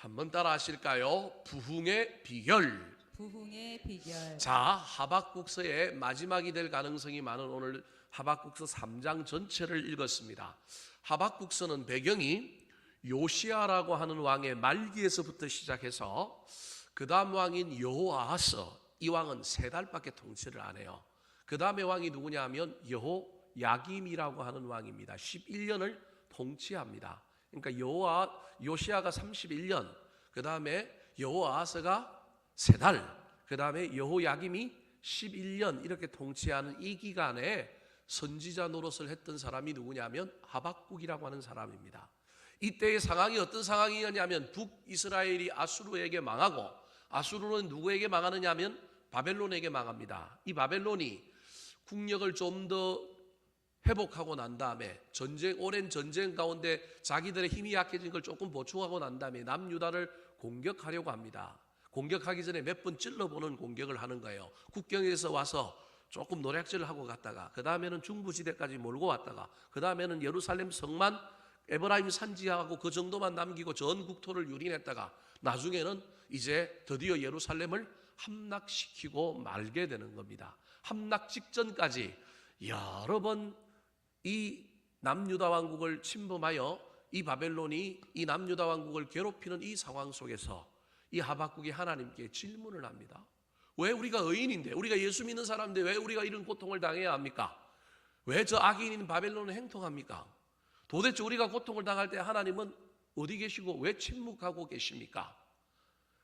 한번 따라 하실까요? 부흥의 비결. 부흥의 비결. 자, 하박국서의 마지막이 될 가능성이 많은 오늘 하박국서 3장 전체를 읽었습니다. 하박국서는 배경이 요시야라고 하는 왕의 말기에서부터 시작해서 그 다음 왕인 여호아하스, 이 왕은 3달밖에 통치를 안 해요. 그 다음에 왕이 누구냐 하면 여호야김이라고 하는 왕입니다. 11년을 통치합니다. 그러니까 요시야가 31년, 그 다음에 여호아하스가 3달, 그 다음에 여호야김이 11년 이렇게 통치하는 이 기간에 선지자 노릇을 했던 사람이 누구냐면 하박국이라고 하는 사람입니다. 이때의 상황이 어떤 상황이었냐면 북이스라엘이 아수르에게 망하고, 아수르는 누구에게 망하느냐 하면 바벨론에게 망합니다. 이 바벨론이 국력을 좀 더 회복하고 난 다음에 오랜 전쟁 가운데 자기들의 힘이 약해진 걸 조금 보충하고 난 다음에 남유다를 공격하려고 합니다. 공격하기 전에 몇 번 찔러보는 공격을 하는 거예요. 국경에서 와서 조금 노략질을 하고 갔다가, 그 다음에는 중부지대까지 몰고 왔다가, 그 다음에는 예루살렘 성만 에브라임 산지하고 그 정도만 남기고 전 국토를 유린했다가, 나중에는 이제 드디어 예루살렘을 함락시키고 말게 되는 겁니다. 함락 직전까지 여러 번 이 남유다 왕국을 침범하여 이 바벨론이 이 남유다 왕국을 괴롭히는 이 상황 속에서 이 하박국이 하나님께 질문을 합니다. 왜 우리가 의인인데, 우리가 예수 믿는 사람인데 왜 우리가 이런 고통을 당해야 합니까? 왜 저 악인인 바벨론을 행통합니까? 도대체 우리가 고통을 당할 때 하나님은 어디 계시고 왜 침묵하고 계십니까?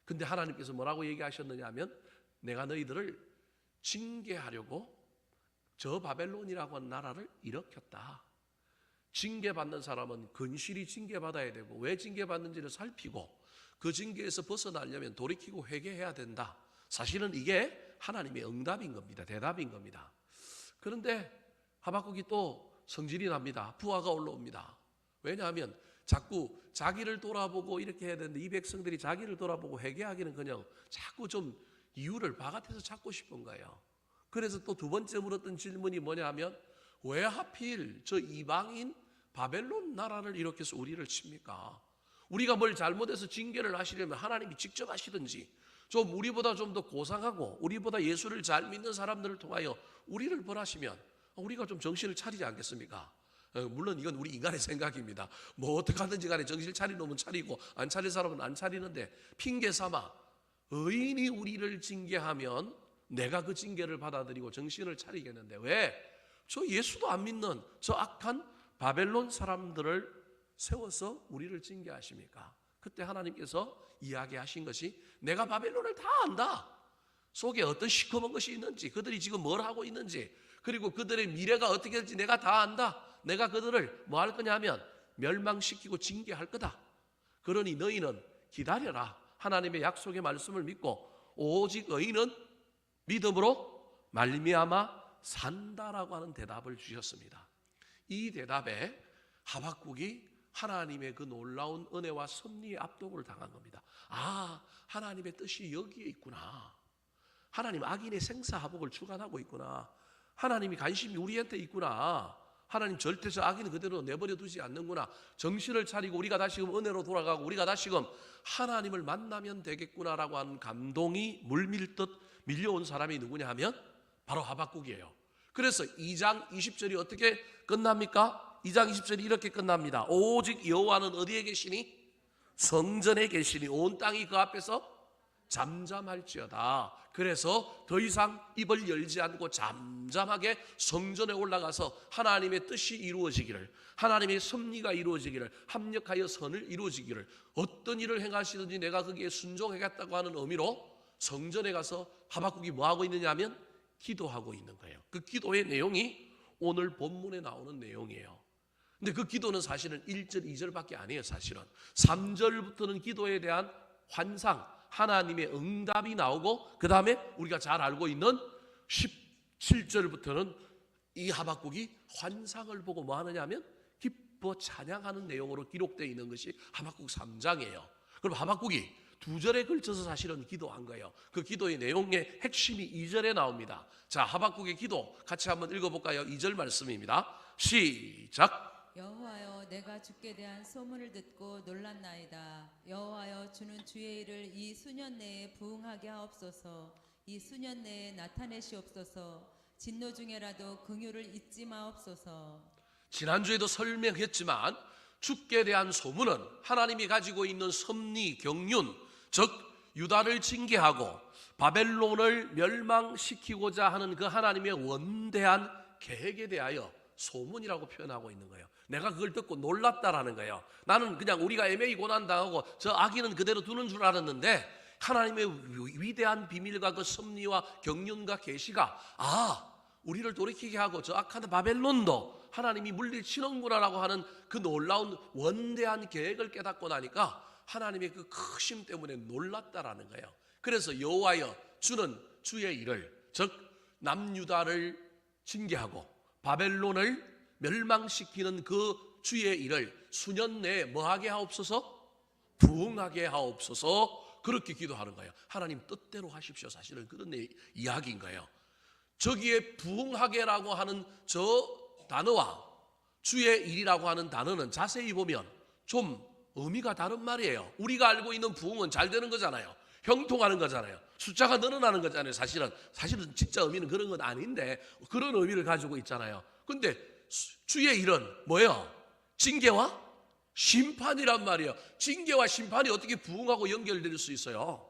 근데 하나님께서 뭐라고 얘기하셨느냐 하면, 내가 너희들을 징계하려고 저 바벨론이라고 하는 나라를 일으켰다. 징계받는 사람은 근실히 징계받아야 되고, 왜 징계받는지를 살피고 그 징계에서 벗어나려면 돌이키고 회개해야 된다. 사실은 이게 하나님의 응답인 겁니다. 대답인 겁니다. 그런데 하박국이 또 성질이 납니다. 부하가 올라옵니다. 왜냐하면 자꾸 자기를 돌아보고 이렇게 해야 되는데, 이 백성들이 자기를 돌아보고 회개하기는 그냥 자꾸 좀 이유를 바깥에서 찾고 싶은 거예요. 그래서 또 두 번째 물었던 질문이 뭐냐 하면, 왜 하필 저 이방인 바벨론 나라를 일으켜서 우리를 칩니까? 우리가 뭘 잘못해서 징계를 하시려면 하나님이 직접 하시든지, 좀 우리보다 좀 더 고상하고 우리보다 예수를 잘 믿는 사람들을 통하여 우리를 벌하시면 우리가 좀 정신을 차리지 않겠습니까? 물론 이건 우리 인간의 생각입니다. 뭐 어떻게 하든지 간에 정신을 차리놓으면 차리고 안 차릴 사람은 안 차리는데, 핑계 삼아 의인이 우리를 징계하면 내가 그 징계를 받아들이고 정신을 차리겠는데, 왜 저 예수도 안 믿는 저 악한 바벨론 사람들을 세워서 우리를 징계하십니까? 그때 하나님께서 이야기하신 것이, 내가 바벨론을 다 안다. 속에 어떤 시커먼 것이 있는지, 그들이 지금 뭘 하고 있는지, 그리고 그들의 미래가 어떻게 될지 내가 다 안다. 내가 그들을 뭐 할 거냐 하면 멸망시키고 징계할 거다. 그러니 너희는 기다려라. 하나님의 약속의 말씀을 믿고 오직 의인은 믿음으로 말미암아 산다라고 하는 대답을 주셨습니다. 이 대답에 하박국이 하나님의 그 놀라운 은혜와 섭리의 압도를 당한 겁니다. 아, 하나님의 뜻이 여기에 있구나. 하나님 악인의 생사화복을 주관하고 있구나. 하나님이 관심이 우리한테 있구나. 하나님 절대 저 악인은 그대로 내버려 두지 않는구나. 정신을 차리고 우리가 다시금 은혜로 돌아가고 우리가 다시금 하나님을 만나면 되겠구나라고 하는 감동이 물밀듯 밀려온 사람이 누구냐 하면 바로 하박국이에요. 그래서 2장 20절이 어떻게 끝납니까? 2장 20절이 이렇게 끝납니다. 오직 여호와는 어디에 계시니? 성전에 계시니 온 땅이 그 앞에서 잠잠할지어다. 그래서 더 이상 입을 열지 않고 잠잠하게 성전에 올라가서 하나님의 뜻이 이루어지기를, 하나님의 섭리가 이루어지기를, 합력하여 선을 이루어지기를, 어떤 일을 행하시든지 내가 거기에 순종하겠다고 하는 의미로 성전에 가서 하박국이 뭐하고 있느냐 하면 기도하고 있는 거예요. 그 기도의 내용이 오늘 본문에 나오는 내용이에요. 근데 그 기도는 사실은 1절, 2절밖에 아니에요. 사실은 3절부터는 기도에 대한 환상, 하나님의 응답이 나오고, 그 다음에 우리가 잘 알고 있는 17절부터는 이 하박국이 환상을 보고 뭐 하느냐 하면 기뻐 찬양하는 내용으로 기록되어 있는 것이 하박국 3장이에요. 그럼 하박국이 2절에 걸쳐서 사실은 기도한 거예요. 그 기도의 내용의 핵심이 2절에 나옵니다. 자, 하박국의 기도 같이 한번 읽어볼까요? 2절 말씀입니다. 시작. 여호와여, 내가 주께 대한 소문을 듣고 놀랐나이다. 여호와여, 주는 주의 일을 이 수년 내에 부응하게 하옵소서. 이 수년 내에 나타내시옵소서. 진노 중에라도 긍휼을 잊지 마옵소서. 지난주에도 설명했지만 주께 대한 소문은 하나님이 가지고 있는 섭리, 경륜, 즉 유다를 징계하고 바벨론을 멸망시키고자 하는 그 하나님의 원대한 계획에 대하여 소문이라고 표현하고 있는 거예요. 내가 그걸 듣고 놀랐다라는 거예요. 나는 그냥 우리가 애매히 고난당하고 저 악인은 그대로 두는 줄 알았는데 하나님의 위대한 비밀과 그 섭리와 경륜과 계시가 우리를 돌이키게 하고 저 악한 바벨론도 하나님이 물리치는구나라고 하는 그 놀라운 원대한 계획을 깨닫고 나니까 하나님의 그 크심 때문에 놀랐다라는 거예요. 그래서 여호와여, 주는 주의 일을, 즉 남유다를 징계하고 바벨론을 멸망시키는 그 주의 일을 수년 내에 뭐하게 하옵소서? 부응하게 하옵소서. 그렇게 기도하는 거예요. 하나님 뜻대로 하십시오. 사실은 그런 이야기인 거예요. 저기에 부응하게라고 하는 저 단어와 주의 일이라고 하는 단어는 자세히 보면 좀 의미가 다른 말이에요. 우리가 알고 있는 부응은 잘 되는 거잖아요. 형통하는 거잖아요. 숫자가 늘어나는 거잖아요. 사실은 진짜 의미는 그런 건 아닌데 그런 의미를 가지고 있잖아요. 근데 주의 일은 뭐예요? 징계와 심판이란 말이에요. 징계와 심판이 어떻게 부응하고 연결될 수 있어요?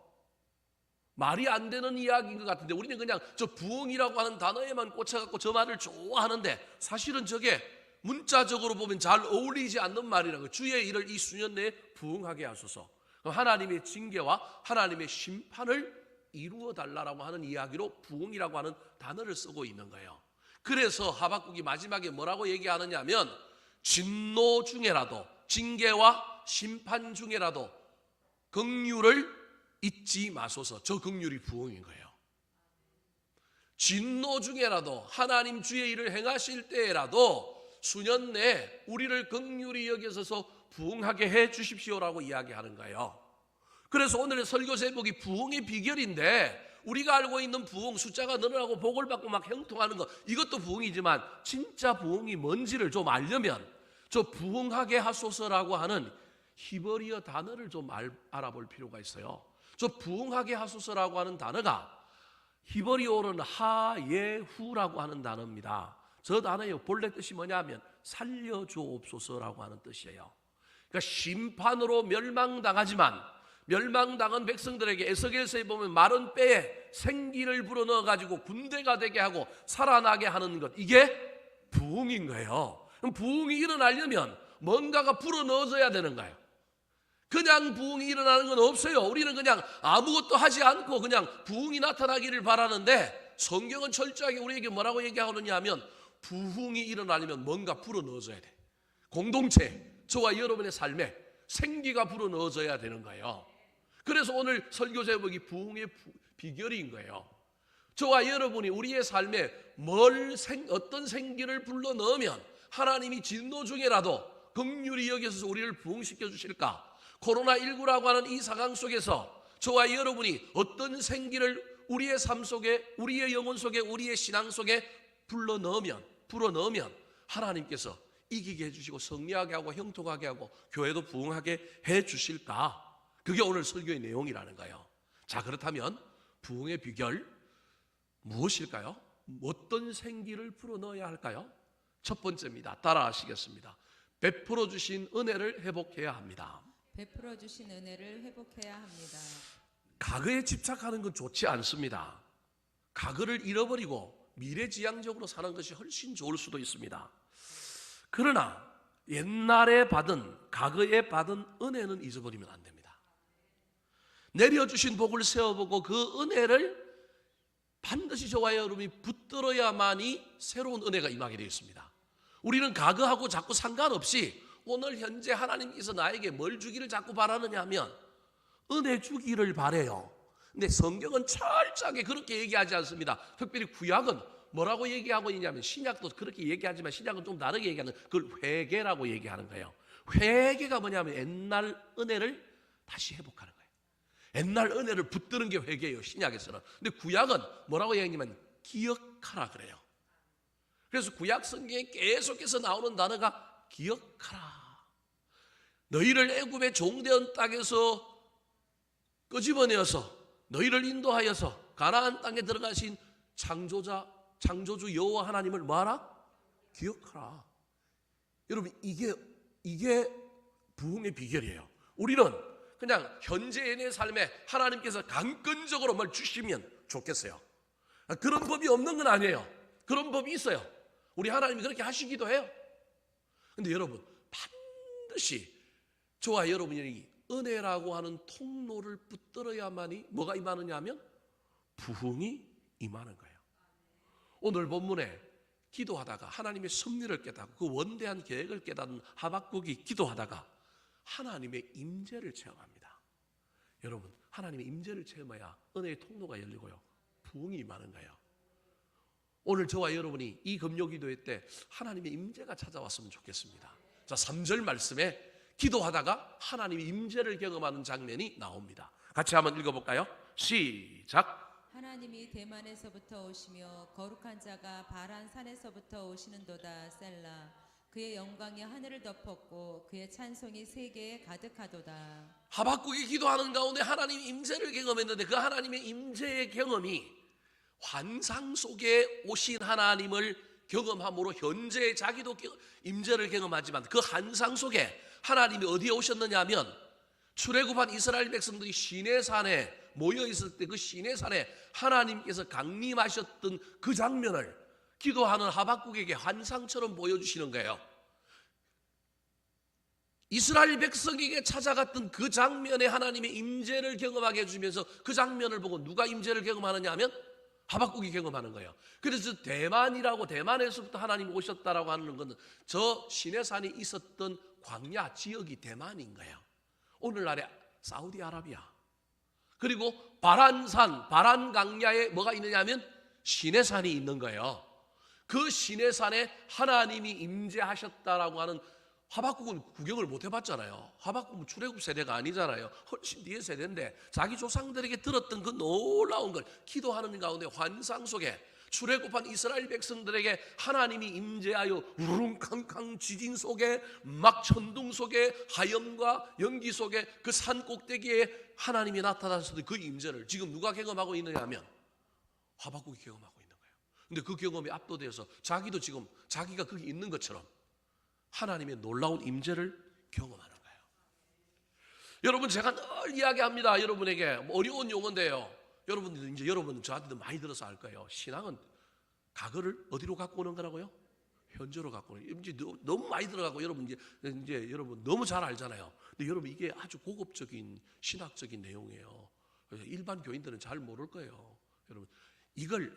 말이 안 되는 이야기인 것 같은데 우리는 그냥 저 부응이라고 하는 단어에만 꽂혀갖고 저 말을 좋아하는데 사실은 저게 문자적으로 보면 잘 어울리지 않는 말이라는 거예요. 주의 일을 이 수년 내에 부응하게 하소서. 하나님의 징계와 하나님의 심판을 이루어 달라라고 하는 이야기로 부응이라고 하는 단어를 쓰고 있는 거예요. 그래서 하박국이 마지막에 뭐라고 얘기하느냐 하면 진노 중에라도, 징계와 심판 중에라도 긍휼을 잊지 마소서. 저 긍휼이 부응인 거예요. 진노 중에라도, 하나님 주의 일을 행하실 때라도 수년 내에 우리를 긍휼히 여기셔서 부응하게 해 주십시오라고 이야기하는 거예요. 그래서 오늘의 설교 제목이 부응의 비결인데 우리가 알고 있는 부응, 숫자가 늘어나고 복을 받고 막 형통하는 것, 이것도 부응이지만 진짜 부응이 뭔지를 좀 알려면 저 부응하게 하소서라고 하는 히브리어 단어를 좀 알아볼 필요가 있어요. 저 부응하게 하소서라고 하는 단어가 히브리어로는 하예후라고 하는 단어입니다. 저 단어의 본래 뜻이 뭐냐면 살려주옵소서라고 하는 뜻이에요. 그러니까 심판으로 멸망당하지만 멸망당한 백성들에게 에스겔서에 보면 마른 뼈에 생기를 불어넣어가지고 군대가 되게 하고 살아나게 하는 것, 이게 부응인 거예요. 그럼 부응이 일어나려면 뭔가가 불어넣어져야 되는 거예요. 그냥 부응이 일어나는 건 없어요. 우리는 그냥 아무것도 하지 않고 그냥 부응이 나타나기를 바라는데 성경은 철저하게 우리에게 뭐라고 얘기하느냐 하면 부흥이 일어나려면 뭔가 불어넣어져야 돼. 공동체, 저와 여러분의 삶에 생기가 불어넣어져야 되는 거예요. 그래서 오늘 설교 제목이 부흥의 비결인 거예요. 저와 여러분이 우리의 삶에 어떤 생기를 불러넣으면 하나님이 진노 중에라도 긍휼히 여기셔서 우리를 부흥시켜 주실까? 코로나19라고 하는 이 상황 속에서 저와 여러분이 어떤 생기를 우리의 삶 속에, 우리의 영혼 속에, 우리의 신앙 속에 불어넣으면 하나님께서 이기게 해주시고 승리하게 하고 형통하게 하고 교회도 부흥하게 해주실까? 그게 오늘 설교의 내용이라는 거예요. 자, 그렇다면 부흥의 비결 무엇일까요? 어떤 생기를 불어넣어야 할까요? 첫 번째입니다. 따라하시겠습니다. 베풀어 주신 은혜를 회복해야 합니다. 베풀어 주신 은혜를 회복해야 합니다. 과거에 집착하는 건 좋지 않습니다. 과거를 잃어버리고 미래지향적으로 사는 것이 훨씬 좋을 수도 있습니다. 그러나 옛날에 과거에 받은 은혜는 잊어버리면 안 됩니다. 내려주신 복을 세워보고 그 은혜를 반드시 저와 여러분이 붙들어야만이 새로운 은혜가 임하게 되어 있습니다. 우리는 과거하고 자꾸 상관없이 오늘 현재 하나님께서 나에게 뭘 주기를 자꾸 바라느냐 하면 은혜 주기를 바라요. 근데 성경은 철저하게 그렇게 얘기하지 않습니다. 특별히 구약은 뭐라고 얘기하고 있냐면, 신약도 그렇게 얘기하지만 신약은 좀 다르게 얘기하는, 그걸 회개라고 얘기하는 거예요. 회개가 뭐냐면 옛날 은혜를 다시 회복하는 거예요. 옛날 은혜를 붙드는 게 회개예요, 신약에서는. 근데 구약은 뭐라고 얘기하냐면 기억하라 그래요. 그래서 구약 성경에 계속해서 나오는 단어가 기억하라. 너희를 애굽의 종되었던 땅에서 끄집어내어서 너희를 인도하여서 가나안 땅에 들어가신 창조주 여호와 하나님을 뭐하라? 기억하라. 여러분, 이게 부흥의 비결이에요. 우리는 그냥 현재의 내 삶에 하나님께서 강권적으로 뭘 주시면 좋겠어요. 그런 법이 없는 건 아니에요. 그런 법이 있어요. 우리 하나님이 그렇게 하시기도 해요. 근데 여러분, 반드시 저와 여러분이 은혜라고 하는 통로를 붙들어야만이 뭐가 임하느냐 하면 부흥이 임하는 거예요. 오늘 본문에 기도하다가 하나님의 섭리를 깨닫고 그 원대한 계획을 깨닫는 하박국이 기도하다가 하나님의 임재를 체험합니다. 여러분, 하나님의 임재를 체험해야 은혜의 통로가 열리고요, 부흥이 임하는 거예요. 오늘 저와 여러분이 이 금요기도회 때 하나님의 임재가 찾아왔으면 좋겠습니다. 자, 3절 말씀에 기도하다가 하나님의 임재를 경험하는 장면이 나옵니다. 같이 한번 읽어볼까요? 시작. 하나님이 대만에서부터 오시며 거룩한 자가 바란 산에서부터 오시는도다. 셀라. 그의 영광이 하늘을 덮었고 그의 찬송이 세계에 가득하도다. 하박국이 기도하는 가운데 하나님의 임재를 경험했는데 그 하나님의 임재의 경험이 환상 속에 오신 하나님을 경험함으로 현재 자기도 임재를 경험하지만 그 환상 속에 하나님이 어디에 오셨느냐 하면 출애굽한 이스라엘 백성들이 시내산에 모여 있을 때 그 시내산에 하나님께서 강림하셨던 그 장면을 기도하는 하박국에게 환상처럼 보여주시는 거예요. 이스라엘 백성에게 찾아갔던 그 장면에 하나님의 임재를 경험하게 해주면서 그 장면을 보고 누가 임재를 경험하느냐 하면 하박국이 경험하는 거예요. 그래서 대만에서부터 하나님이 오셨다라고 하는 것은 저 시내산이 있었던 광야 지역이 대만인 거예요. 오늘날의 사우디아라비아. 그리고 바란 강야에 뭐가 있느냐 하면 시내산이 있는 거예요. 그 시내산에 하나님이 임재하셨다라고 하는, 하박국은 구경을 못 해봤잖아요. 하박국은 출애굽 세대가 아니잖아요. 훨씬 뒤의 세대인데 자기 조상들에게 들었던 그 놀라운 걸 기도하는 가운데 환상 속에 출애굽한 이스라엘 백성들에게 하나님이 임재하여 우르릉캉캉 지진 속에 막 천둥 속에 하염과 연기 속에 그 산 꼭대기에 하나님이 나타나셨던 그 임재를 지금 누가 경험하고 있느냐 하면 하박국이 경험하고 있는 거예요. 근데 그 경험이 압도돼서 자기도 지금 자기가 거기 있는 것처럼 하나님의 놀라운 임재를 경험하는 거예요. 여러분, 제가 늘 이야기합니다. 여러분에게 어려운 용어인데요, 여러분은 저한테도 많이 들어서 알 거예요. 신앙은 과거를 어디로 갖고 오는 거라고요? 현재로 갖고 오는 거예요. 이제 너무 많이 들어가고 여러분 이제 여러분 너무 잘 알잖아요. 근데 여러분 이게 아주 고급적인 신학적인 내용이에요. 그래서 일반 교인들은 잘 모를 거예요. 여러분, 이걸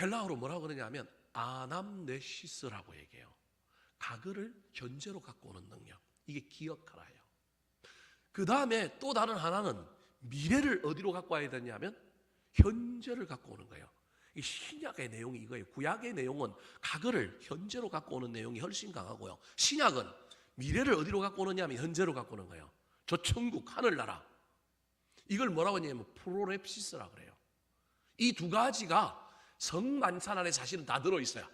헬라어로 뭐라고 그러냐면 아남네시스라고 얘기해요. 과거를 현재로 갖고 오는 능력. 이게 기억하라예요. 그 다음에 또 다른 하나는 미래를 어디로 갖고 와야 되냐면 현재를 갖고 오는 거예요. 이 신약의 내용이 이거예요. 구약의 내용은 과거를 현재로 갖고 오는 내용이 훨씬 강하고요, 신약은 미래를 어디로 갖고 오느냐면 현재로 갖고 오는 거예요. 저 천국 하늘나라, 이걸 뭐라고 하냐면 프로랩시스라고 그래요. 이 두 가지가 성만찬 안에 사실은 다 들어있어요.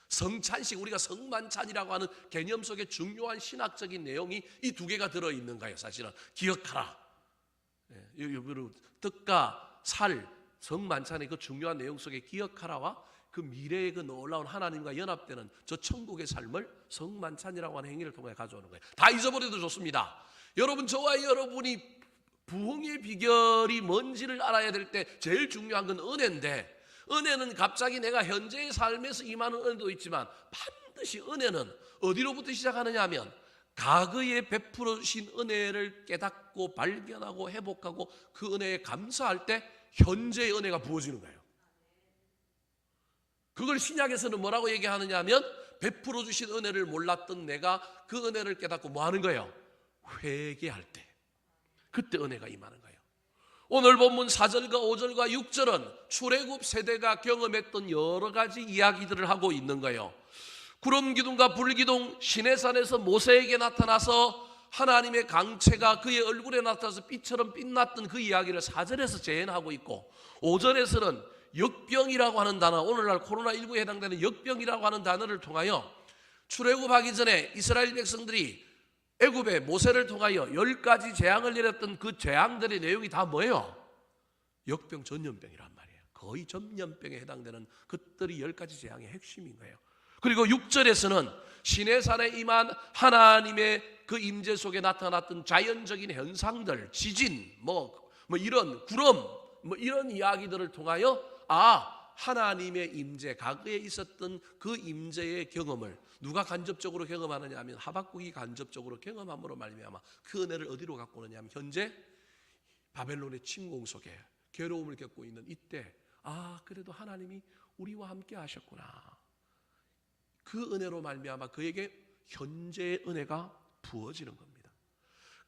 성찬식, 우리가 성만찬이라고 하는 개념 속에 중요한 신학적인 내용이 이 두 개가 들어있는 거예요. 사실은 기억하라, 뜻과 살, 성만찬의 그 중요한 내용 속에 기억하라와 그 미래의 그 놀라운 하나님과 연합되는 저 천국의 삶을 성만찬이라고 하는 행위를 통해 가져오는 거예요. 다 잊어버려도 좋습니다. 여러분, 저와 여러분이 부흥의 비결이 뭔지를 알아야 될 때 제일 중요한 건 은혜인데, 은혜는 갑자기 내가 현재의 삶에서 임하는 은혜도 있지만 반드시 은혜는 어디로부터 시작하느냐 하면 과거에 베풀어 주신 은혜를 깨닫고 발견하고 회복하고 그 은혜에 감사할 때 현재의 은혜가 부어지는 거예요. 그걸 신약에서는 뭐라고 얘기하느냐 하면 베풀어 주신 은혜를 몰랐던 내가 그 은혜를 깨닫고 뭐 하는 거예요? 회개할 때, 그때 은혜가 임하는 거예요. 오늘 본문 4절과 5절과 6절은 출애굽 세대가 경험했던 여러 가지 이야기들을 하고 있는 거예요. 구름 기둥과 불 기둥, 시내산에서 모세에게 나타나서 하나님의 강체가 그의 얼굴에 나타나서 빛처럼 빛났던 그 이야기를 4절에서 재현하고 있고, 5절에서는 역병이라고 하는 단어, 오늘날 코로나19에 해당되는 역병이라고 하는 단어를 통하여 출애굽하기 전에 이스라엘 백성들이 애굽에 모세를 통하여 10가지 재앙을 내렸던 그 재앙들의 내용이 다 뭐예요? 역병, 전염병이란 말이에요. 거의 전염병에 해당되는 것들이 10가지 재앙의 핵심인 거예요. 그리고 6절에서는 시내산에 임한 하나님의 그 임재 속에 나타났던 자연적인 현상들, 지진, 뭐 이런 구름, 이런 이야기들을 통하여 하나님의 임재, 과거에 있었던 그 임재의 경험을 누가 간접적으로 경험하느냐 하면 하박국이 간접적으로 경험함으로 말미암아 그 은혜를 어디로 갖고 오느냐 하면 현재 바벨론의 침공 속에 괴로움을 겪고 있는 이때 그래도 하나님이 우리와 함께 하셨구나. 그 은혜로 말미암아 그에게 현재의 은혜가 부어지는 겁니다.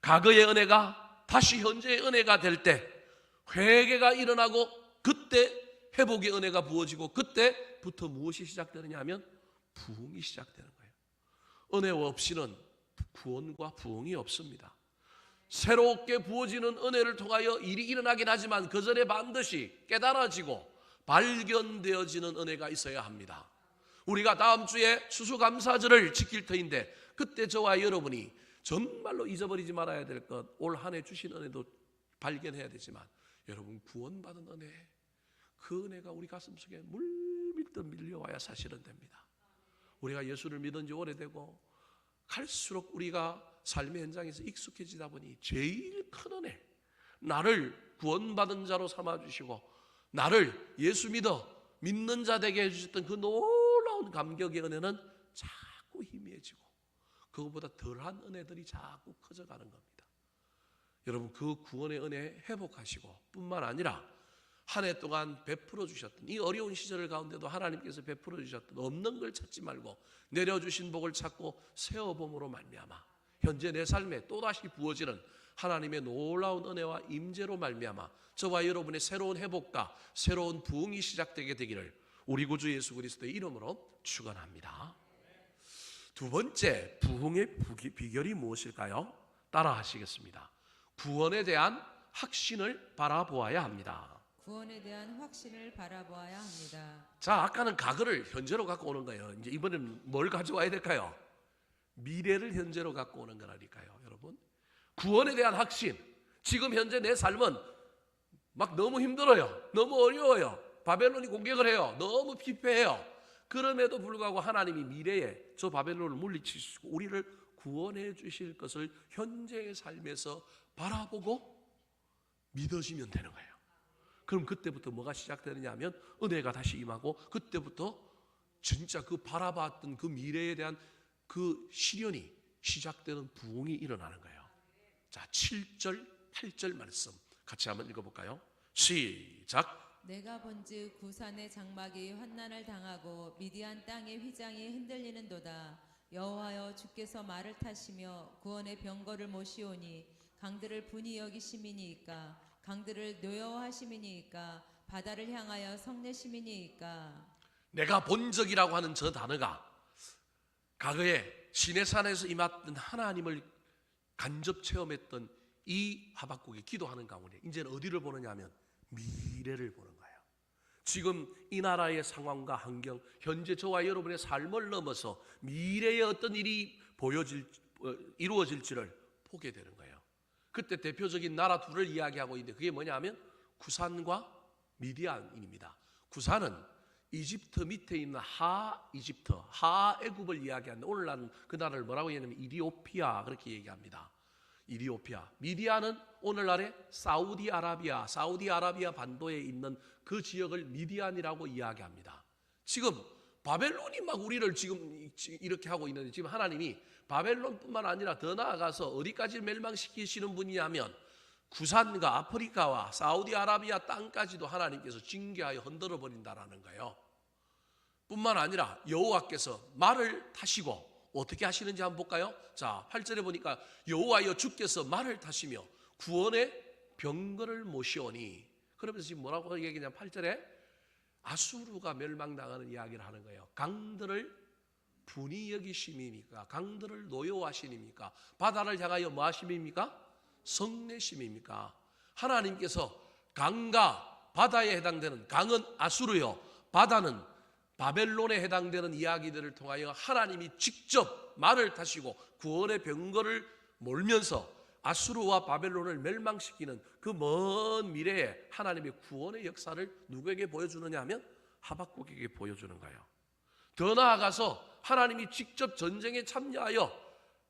과거의 은혜가 다시 현재의 은혜가 될 때 회개가 일어나고 그때 회복의 은혜가 부어지고 그때부터 무엇이 시작되느냐 하면 부흥이 시작되는 거예요. 은혜 없이는 구원과 부흥이 없습니다. 새롭게 부어지는 은혜를 통하여 일이 일어나긴 하지만 그 전에 반드시 깨달아지고 발견되어지는 은혜가 있어야 합니다. 우리가 다음 주에 추수감사절을 지킬 터인데 그때 저와 여러분이 정말로 잊어버리지 말아야 될 것, 올 한 해 주신 은혜도 발견해야 되지만 여러분 구원받은 은혜, 그 은혜가 우리 가슴속에 물밀듯 밀려와야 사실은 됩니다. 우리가 예수를 믿은 지 오래되고 갈수록 우리가 삶의 현장에서 익숙해지다 보니 제일 큰 은혜, 나를 구원받은 자로 삼아주시고 나를 예수 믿는 자 되게 해주셨던 그 놀라운 감격의 은혜는 자꾸 희미해지고 그것보다 덜한 은혜들이 자꾸 커져가는 겁니다. 여러분 그 구원의 은혜 회복하시고 뿐만 아니라 한 해 동안 베풀어 주셨던 이 어려운 시절 가운데도 하나님께서 베풀어 주셨던 없는 걸 찾지 말고 내려주신 복을 찾고 세어봄으로 말미암아 현재 내 삶에 또다시 부어지는 하나님의 놀라운 은혜와 임재로 말미암아 저와 여러분의 새로운 회복과 새로운 부흥이 시작되게 되기를 우리 구주 예수 그리스도의 이름으로 축원합니다. 두 번째 부흥의 비결이 무엇일까요? 따라 하시겠습니다. 구원에 대한 확신을 바라보아야 합니다. 구원에 대한 확신을 바라보아야 합니다. 자, 아까는 과거를 현재로 갖고 오는 거예요. 이제 이번엔 뭘 가져와야 될까요? 미래를 현재로 갖고 오는 거라니까요, 여러분. 구원에 대한 확신. 지금 현재 내 삶은 막 너무 힘들어요. 너무 어려워요. 바벨론이 공격을 해요. 너무 피폐해요. 그럼에도 불구하고 하나님이 미래에 저 바벨론을 물리치시고 우리를 구원해 주실 것을 현재의 삶에서 바라보고 믿어지면 되는 거예요. 그럼 그때부터 뭐가 시작되느냐 하면 은혜가 다시 임하고 그때부터 진짜 그 바라봤던 그 미래에 대한 그 시련이 시작되는 부흥이 일어나는 거예요. 자, 7절, 8절 말씀 같이 한번 읽어볼까요? 시작. 내가 본즉 구산의 장막이 환난을 당하고 미디안 땅의 휘장이 흔들리는도다. 여호와여 주께서 말을 타시며 구원의 병거를 모시오니 강들을 분이 여기심이니이까 강들을 노여워하심이니이까 바다를 향하여 성내심이니이까. 내가 본 적이라고 하는 저 단어가 과거에 시내산에서 임했던 하나님을 간접 체험했던 이 하박국이 기도하는 가운데 이제는 어디를 보느냐 하면 미래를 보는 거예요. 지금 이 나라의 상황과 환경, 현재 저와 여러분의 삶을 넘어서 미래에 어떤 일이 이루어질지를 보게 되는 거예요. 그때 대표적인 나라 둘을 이야기하고 있는데 그게 뭐냐 하면 구산과 미디안입니다. 구산은 이집트 밑에 있는 이집트, 애굽을 이야기하는데 오늘날은 그 나라를 뭐라고 얘기하냐면 이디오피아 그렇게 얘기합니다. 이디오피아. 미디안은 오늘날의 사우디아라비아 반도에 있는 그 지역을 미디안이라고 이야기합니다. 지금 바벨론이 막 우리를 지금 이렇게 하고 있는데 지금 하나님이 바벨론뿐만 아니라 더 나아가서 어디까지 멸망시키시는 분이냐면 구산과 아프리카와 사우디아라비아 땅까지도 하나님께서 징계하여 흔들어 버린다라는 거예요. 뿐만 아니라 여호와께서 말을 타시고 어떻게 하시는지 한번 볼까요? 자, 8절에 보니까 여호와여 주께서 말을 타시며 구원의 병거를 모시오니, 그러면서 지금 뭐라고 얘기하냐면 8절에 아수르가 멸망당하는 이야기를 하는 거예요. 강들을 분이 여기심입니까? 강들을 노여워하심입니까? 바다를 향하여 뭐 하심입니까? 성내심입니까? 하나님께서 강과 바다에 해당되는 강은 아수르요, 바다는 바벨론에 해당되는 이야기들을 통하여 하나님이 직접 말을 타시고 구원의 병거를 몰면서 아수르와 바벨론을 멸망시키는 그 먼 미래에 하나님의 구원의 역사를 누구에게 보여주느냐 하면 하박국에게 보여주는 거예요. 더 나아가서 하나님이 직접 전쟁에 참여하여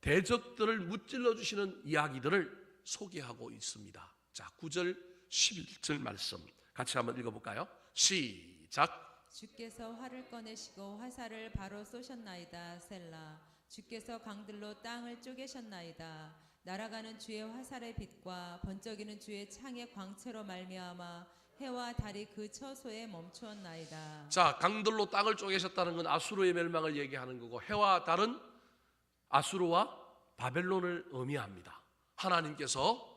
대적들을 무찔러 주시는 이야기들을 소개하고 있습니다. 자, 9절 11절 말씀 같이 한번 읽어볼까요? 시작. 주께서 활을 꺼내시고 화살을 바로 쏘셨나이다. 셀라. 주께서 강들로 땅을 쪼개셨나이다. 날아가는 주의 화살의 빛과 번쩍이는 주의 창의 광채로 말미암아 해와 달이 그 처소에 멈추었나이다. 자, 강들로 땅을 쪼개셨다는 건 아수르의 멸망을 얘기하는 거고, 해와 달은 아수르와 바벨론을 의미합니다. 하나님께서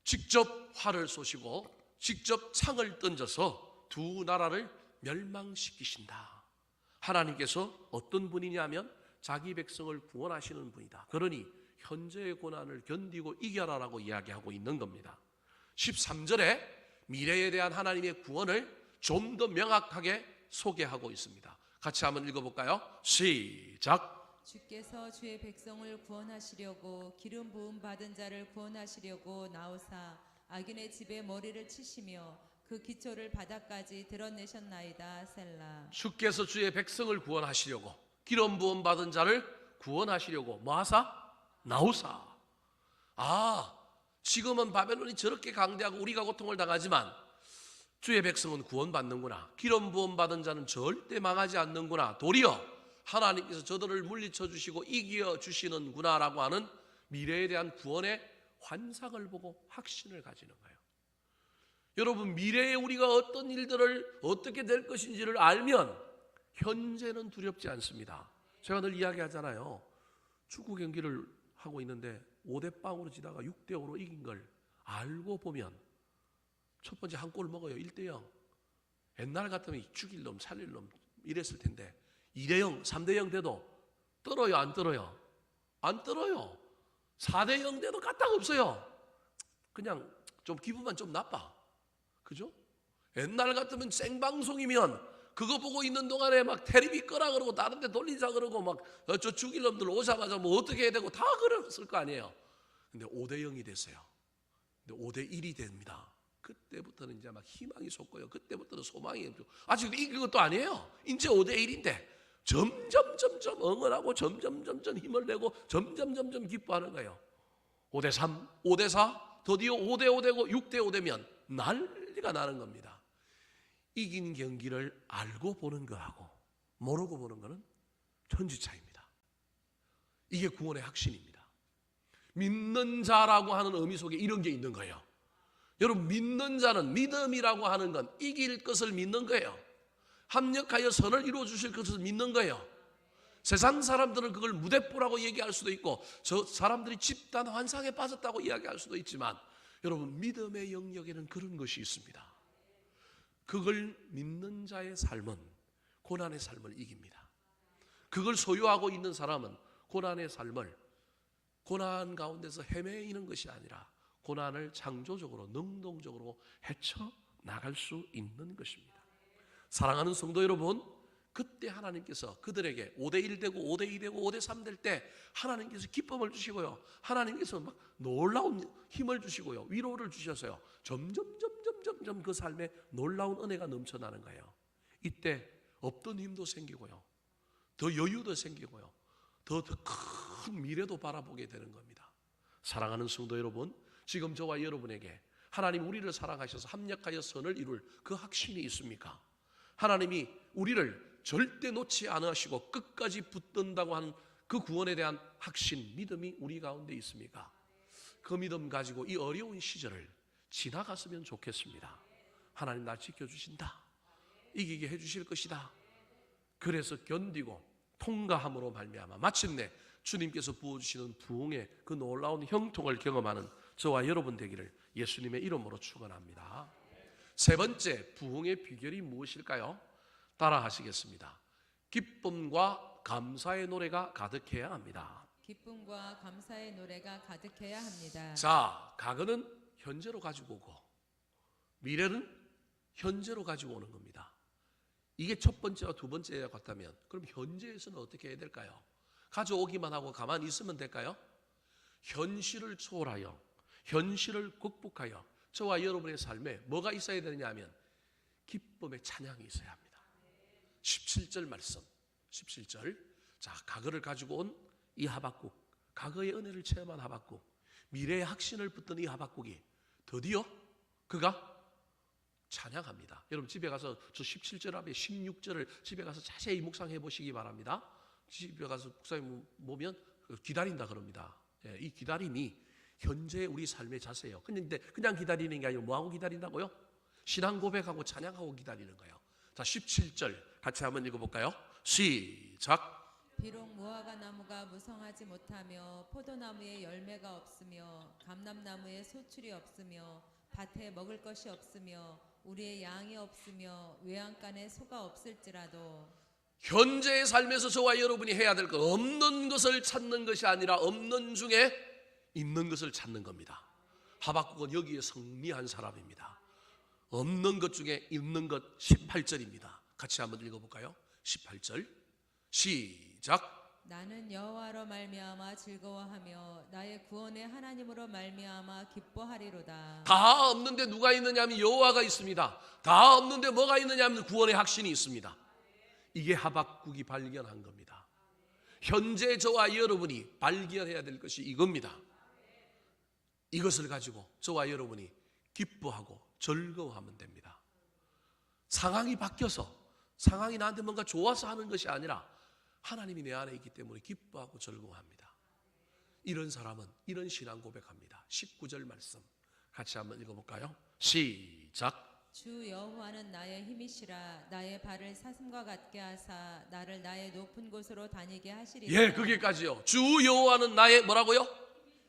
직접 활을 쏘시고 직접 창을 던져서 두 나라를 멸망시키신다. 하나님께서 어떤 분이냐면 자기 백성을 구원하시는 분이다. 그러니 현재의 고난을 견디고 이겨라라고 이야기하고 있는 겁니다. 13절에 미래에 대한 하나님의 구원을 좀 더 명확하게 소개하고 있습니다. 같이 한번 읽어볼까요? 시작. 주께서 주의 백성을 구원하시려고 기름 부음 받은 자를 구원하시려고 나오사 악인의 집에 머리를 치시며 그 기초를 바닥까지 드러내셨나이다. 셀라. 주께서 주의 백성을 구원하시려고 기름 부음 받은 자를 구원하시려고 뭐하사? 나오사. 아, 지금은 바벨론이 저렇게 강대하고 우리가 고통을 당하지만 주의 백성은 구원받는구나. 기름 부음 받은 자는 절대 망하지 않는구나. 도리어 하나님께서 저들을 물리쳐 주시고 이겨 주시는구나라고 하는 미래에 대한 구원의 환상을 보고 확신을 가지는 거예요. 여러분, 미래에 우리가 어떤 일들을 어떻게 될 것인지를 알면 현재는 두렵지 않습니다. 제가 늘 이야기하잖아요. 축구 경기를 하고 있는데 5대0으로 지다가 6대5로 이긴 걸 알고 보면 첫 번째 한 골 먹어요. 1대0. 옛날 같으면 죽일 놈 살릴 놈 이랬을 텐데 2대0, 3대0 돼도 떨어요, 안 떨어요? 안 떨어요. 4대0 돼도 까딱 없어요. 그냥 좀 기분만 좀 나빠. 그죠? 옛날 같으면 생방송이면 그거 보고 있는 동안에 막 테레비 끄라 그러고 다른 데 돌리자 그러고 막 저 죽일 놈들 오자마자 뭐 어떻게 해야 되고 다 그랬을 거 아니에요. 근데 5대0이 됐어요. 근데 5대1이 됩니다. 그때부터는 이제 막 희망이 솟고요. 그때부터는 소망이 아직 이긴 것도 아니에요. 이제 5대1인데 점점 응원하고 점점 힘을 내고 점점 기뻐하는 거예요. 5대3, 5대4, 드디어 5대5 되고 6대5 되면 난리가 나는 겁니다. 이긴 경기를 알고 보는 거하고 모르고 보는 거는 천지차이입니다. 이게 구원의 확신입니다. 믿는 자라고 하는 의미 속에 이런 게 있는 거예요. 여러분, 믿는 자는 믿음이라고 하는 건 이길 것을 믿는 거예요. 합력하여 선을 이루어 주실 것을 믿는 거예요. 세상 사람들은 그걸 무대뽀라고 얘기할 수도 있고 저 사람들이 집단 환상에 빠졌다고 이야기할 수도 있지만 여러분, 믿음의 영역에는 그런 것이 있습니다. 그걸 믿는 자의 삶은 고난의 삶을 이깁니다. 그걸 소유하고 있는 사람은 고난의 삶을 고난 가운데서 헤매이는 것이 아니라 고난을 창조적으로 능동적으로 헤쳐나갈 수 있는 것입니다. 사랑하는 성도 여러분, 그때 하나님께서 그들에게 5대1 되고 5대2 되고 5대3 될 때 하나님께서 기쁨을 주시고요, 하나님께서 막 놀라운 힘을 주시고요, 위로를 주셔서요, 점점 그 삶에 놀라운 은혜가 넘쳐나는 거예요. 이때 없던 힘도 생기고요, 더 여유도 생기고요, 더 큰 미래도 바라보게 되는 겁니다. 사랑하는 성도 여러분, 지금 저와 여러분에게 하나님 우리를 사랑하셔서 합력하여 선을 이룰 그 확신이 있습니까? 하나님이 우리를 절대 놓지 않으시고 끝까지 붙든다고 하는 그 구원에 대한 확신, 믿음이 우리 가운데 있습니까? 그 믿음 가지고 이 어려운 시절을 지나갔으면 좋겠습니다. 하나님 나 지켜주신다, 이기게 해주실 것이다. 그래서 견디고 통과함으로 말미암아 마침내 주님께서 부어주시는 부흥의 그 놀라운 형통을 경험하는 저와 여러분 되기를 예수님의 이름으로 축원합니다. 세 번째, 부흥의 비결이 무엇일까요? 따라 하시겠습니다. 기쁨과 감사의 노래가 가득해야 합니다. 기쁨과 감사의 노래가 가득해야 합니다. 자, 과거는 현재로 가지고 오고 미래는 현재로 가지고 오는 겁니다. 이게 첫 번째와 두 번째와 같다면 그럼 현재에서는 어떻게 해야 될까요? 가져오기만 하고 가만히 있으면 될까요? 현실을 초월하여 현실을 극복하여 저와 여러분의 삶에 뭐가 있어야 되느냐 하면 기쁨의 찬양이 있어야 합니다. 17절 말씀 17절 자 과거를 가지고 온 이 하박국 과거의 은혜를 체험한 하박국 미래의 확신을 붙든 이 하박국이 드디어 그가 찬양합니다. 여러분 집에 가서 저 17절 앞에 16절을 집에 가서 자세히 묵상해 보시기 바랍니다. 집에 가서 묵상해 보면 기다린다 그럽니다. 예, 이 기다림이 현재 우리 삶의 자세예요. 근데 그냥 기다리는 게 아니고 뭐하고 기다린다고요? 신앙 고백하고 찬양하고 기다리는 거예요. 자 17절 같이 한번 읽어볼까요? 시작. 비록 무화과 나무가 무성하지 못하며 포도나무에 열매가 없으며 감람나무에 소출이 없으며 밭에 먹을 것이 없으며 우리의 양이 없으며 외양간에 소가 없을지라도 현재의 삶에서 저와 여러분이 해야 될 것 없는 것을 찾는 것이 아니라 없는 중에 있는 것을 찾는 겁니다. 하박국은 여기에 승리한 사람입니다. 없는 것 중에 있는 것 18절입니다. 같이 한번 읽어볼까요? 18절 시작. 나는 여호와로 말미암아 즐거워하며 나의 구원의 하나님으로 말미암아 기뻐하리로다. 다 없는데 누가 있느냐 하면 여호와가 있습니다. 다 없는데 뭐가 있느냐 하면 구원의 확신이 있습니다. 이게 하박국이 발견한 겁니다. 현재 저와 여러분이 발견해야 될 것이 이겁니다. 이것을 가지고 저와 여러분이 기뻐하고 즐거워하면 됩니다. 상황이 바뀌어서 상황이 나한테 뭔가 좋아서 하는 것이 아니라 하나님이 내 안에 있기 때문에 기뻐하고 즐거워합니다. 이런 사람은 이런 신앙 고백합니다. 19절 말씀 같이 한번 읽어볼까요? 시작. 주 여호와는 나의 힘이시라. 나의 발을 사슴과 같게 하사 나를 나의 높은 곳으로 다니게 하시리라. 예, 거기까지요. 주 여호와는 나의 뭐라고요?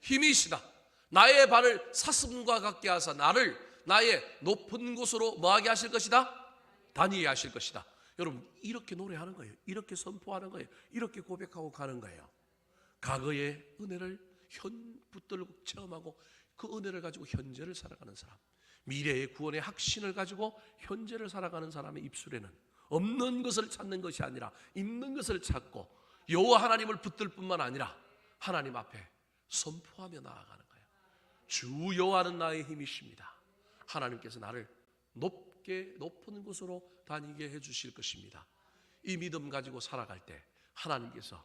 힘이시다. 나의 발을 사슴과 같게 하사 나를 나의 높은 곳으로 뭐하게 하실 것이다? 다니게 하실 것이다. 여러분 이렇게 노래하는 거예요. 이렇게 선포하는 거예요. 이렇게 고백하고 가는 거예요. 과거의 은혜를 붙들고 체험하고 그 은혜를 가지고 현재를 살아가는 사람, 미래의 구원의 확신을 가지고 현재를 살아가는 사람의 입술에는 없는 것을 찾는 것이 아니라 있는 것을 찾고 여호와 하나님을 붙들 뿐만 아니라 하나님 앞에 선포하며 나아가는 거예요. 주 여호와는 나의 힘이십니다. 하나님께서 나를 높은 곳으로 다니게 해주실 것입니다. 이 믿음 가지고 살아갈 때 하나님께서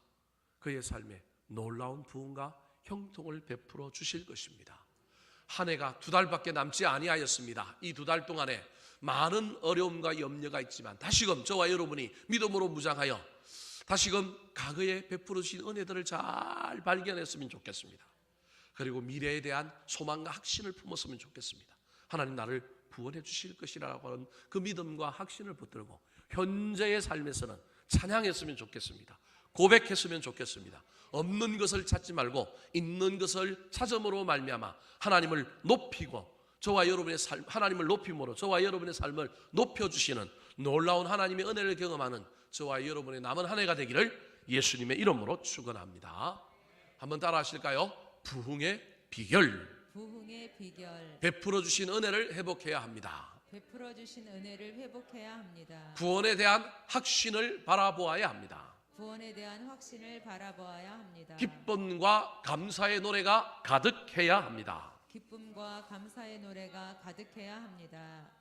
그의 삶에 놀라운 부흥과 형통을 베풀어 주실 것입니다. 한 해가 2달밖에 남지 아니하였습니다. 이 2달 동안에 많은 어려움과 염려가 있지만 다시금 저와 여러분이 믿음으로 무장하여 다시금 과거에 베풀어 주신 은혜들을 잘 발견했으면 좋겠습니다. 그리고 미래에 대한 소망과 확신을 품었으면 좋겠습니다. 하나님 나를 구원해 주실 것이라고 하는 그 믿음과 확신을 붙들고 현재의 삶에서는 찬양했으면 좋겠습니다. 고백했으면 좋겠습니다. 없는 것을 찾지 말고 있는 것을 찾음으로 말미암아 하나님을 높이고 저와 여러분의 삶, 하나님을 높임으로 저와 여러분의 삶을 높여주시는 놀라운 하나님의 은혜를 경험하는 저와 여러분의 남은 한 해가 되기를 예수님의 이름으로 축원합니다. 한번 따라 하실까요? 부흥의 비결. 부흥의 비결. 베풀어 주신 은혜를 회복해야 합니다. 베풀어 주신 은혜를 회복해야 합니다. 구원에 대한 확신을 바라보아야 합니다. 구원에 대한 확신을 바라보아야 합니다. 기쁨과 감사의 노래가 가득해야 합니다. 기쁨과 감사의 노래가 가득해야 합니다.